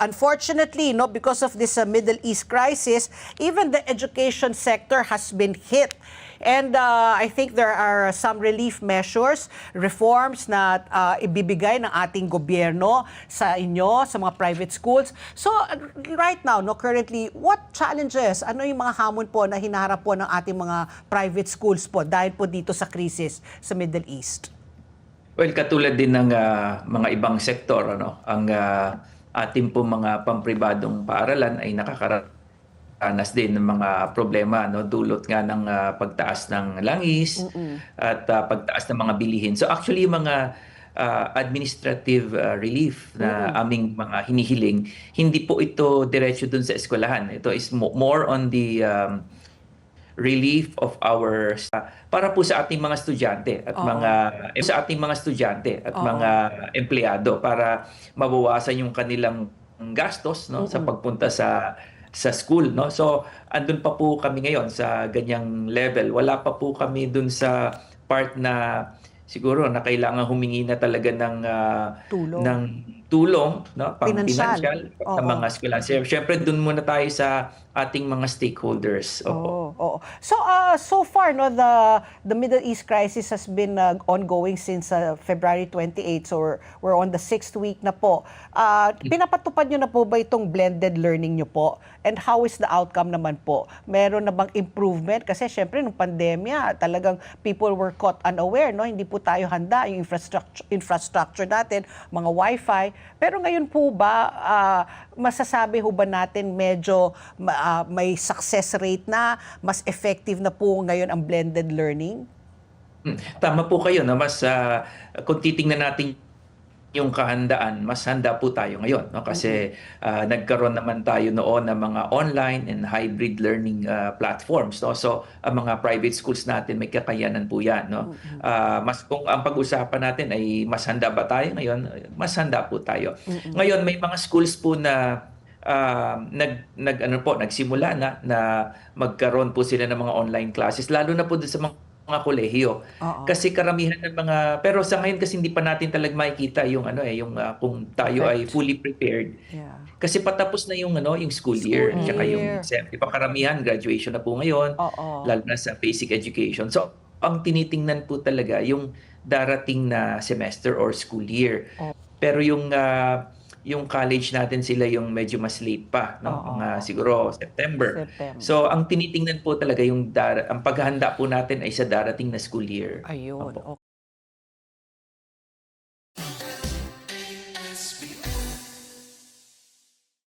Unfortunately, no, because of this Middle East crisis, even the education sector has been hit. And I think there are some relief measures, reforms na ibibigay ng ating gobyerno sa inyo, sa mga private schools. So right now, no, currently, what challenges, ano yung mga hamon po na hinaharap po ng ating mga private schools po dahil po dito sa krisis sa Middle East? Well, katulad din ng mga ibang sektor, ano, ang ating po mga pampribadong paaralan ay nakakaranas din ng mga problema, no, dulot nga ng pagtaas ng langis at pagtaas ng mga bilihin. So actually yung mga administrative relief na aming mga hinihiling, hindi po ito diretso dun sa eskwelahan. Ito is more on the relief of our para po sa ating mga estudyante at mga empleyado para mabawasan yung kanilang gastos, no, sa pagpunta sa school, no. So andun pa po kami ngayon sa ganyang level. Wala pa po kami dun sa part na siguro na kailangan humingi na talaga tulong, no, pang-financial sa mga eskwelahan. Siyempre doon muna tayo sa ating mga stakeholders. So far, no, the Middle East crisis has been ongoing since February 28. So we're on the 6th week na po. Pinapatupad nyo na po ba itong blended learning nyo po? And how is the outcome naman po? Meron na bang improvement? Kasi syempre nung pandemya, talagang people were caught unaware, no? Hindi po tayo handa, yung infrastructure natin, mga wifi. Pero ngayon po ba, masasabi ho ba natin medyo may success rate na, mas effective na po ngayon ang blended learning? Tama po kayo, no? Kung titingnan natin yung kahandaan, mas handa po tayo ngayon, no? Kasi nagkaroon naman tayo noon ng mga online and hybrid learning platforms, no? So ang mga private schools natin may kakayanan po yan, no? Kung ang pag-usapan natin ay mas handa ba tayo ngayon, mas handa po tayo. Ngayon may mga schools po na nagsimula na magkaroon po sila ng mga online classes, lalo na po sa mga kolehiyo. Kasi karamihan ng mga, pero sa ngayon kasi hindi pa natin talaga makikita yung kung tayo ay fully prepared. Kasi patapos na yung school year, tsaka yung di ba karamihan graduation na po ngayon, lalo na sa basic education. So ang tinitingnan po talaga yung darating na semester or school year. Pero yung college natin sila yung medyo mas late pa, no? Mga siguro September. So ang tinitingnan po talaga ang paghahanda po natin ay sa darating na school year. Ayun.